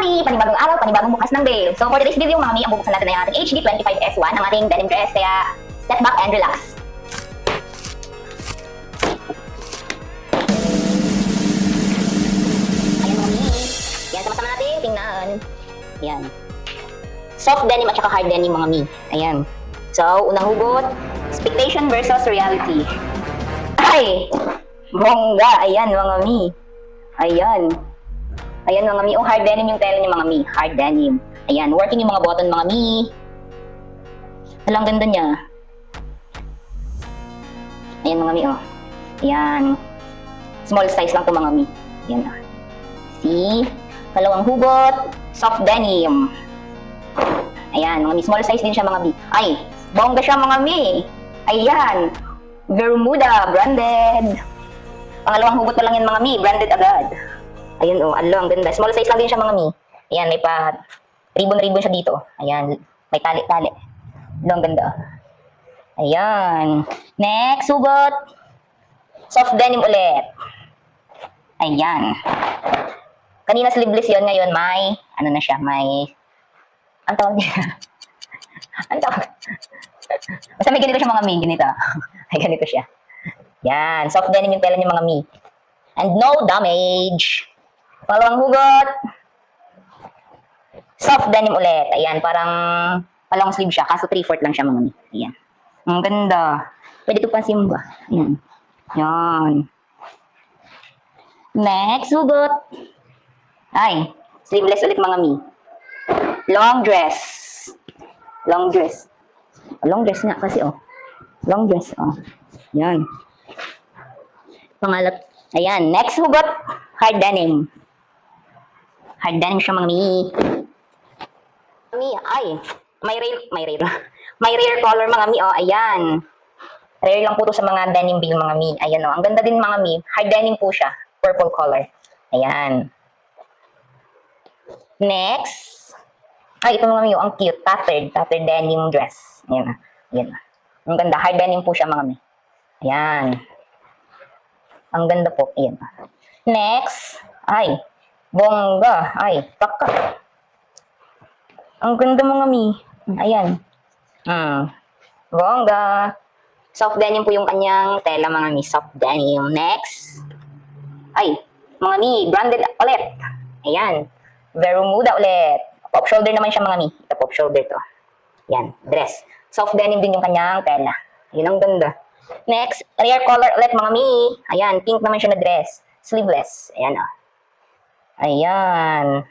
mi! Panibagong araw, panibagong bukas ng bail. So for today's video mga mi, ang bubuksan natin ay ang ating HD25S1, ang ating denim dress. Kaya step back and relax. Ayan mga mi. Yan, sama-sama natin tingnan. Yan. Soft denim at saka hard denim mga mi. Ayan. So, unang hugot, expectation versus reality. Ay! Bongga! Ayan mga mi. Ayan. Ayan mga mi. Oh, hard denim yung tela niya mga mi. Hard denim. Ayan. Working yung mga button mga mi. Alang ganda niya. Ayan mga mi. Oh. Ayan. Small size lang to mga mi. Ayan. See? Kalawang hugot. Soft denim. Ayan. Mga mi. Small size din siya mga mi. Ay! Bongga siya mga mi. Ayan. Bermuda. Branded. Pangalawang hugot pa lang yan mga mi. Branded agad. Ayun oh, ang ganda. Small size lang din siya mga mi. Ayan, may pa ribbon siya dito. Ayan, may tali-tali. Ang ganda. Ayan. Next, hugot. Soft denim ulit. Ayan. Kanina sleeveless yun, ngayon may, ano na siya, may, ang tawag niya. Ang tawag. Basta may ganito siya mga mi, ganito. May ganito siya. Yan, soft denim yung tela niya mga mi. And no damage. Pangalawang hugot. Soft denim ulit. Ayan, parang palong sleeve siya. Kaso 3/4 lang siya mga mi. Ayan. Ang ganda. Pwede ito pang simba. Ayan. Yan. Next hugot. Ay, sleeveless ulit mga mi. Long dress. Long dress. Long dress nga kasi oh. Long dress oh. Yan. Pangalap. Ayan. Next hugot. Hard denim. Hard denim siya mga mi. Ay, may rare. May rare color mga mi, oh, ayan. Rare lang po to sa mga denim bill mga mi. Ayan oh, ang ganda din mga mi. Hard denim po siya, purple color. Ayan. Next. Ay, ito mga mi, oh, ang cute, tattered denim dress. Ayan. Ayan. Ang ganda, hard denim po siya mga mi. Ayan. Ang ganda po, ayan. Next. Ay, bongga. Ay, taka. Ang ganda mga mi. Ayan. Bongga. Soft denim po yung kanyang tela mga mi. Soft denim. Next. Ay, mga mi. Branded ulit. Ayan. Bermuda ulit. Pop shoulder naman siya mga mi. Ito pop shoulder to. Ayan. Dress. Soft denim din yung kanyang tela. Ayan, ang ganda. Next. Rare color ulit mga mi. Ayan. Pink naman siya na dress. Sleeveless. Ayan o. Ayan.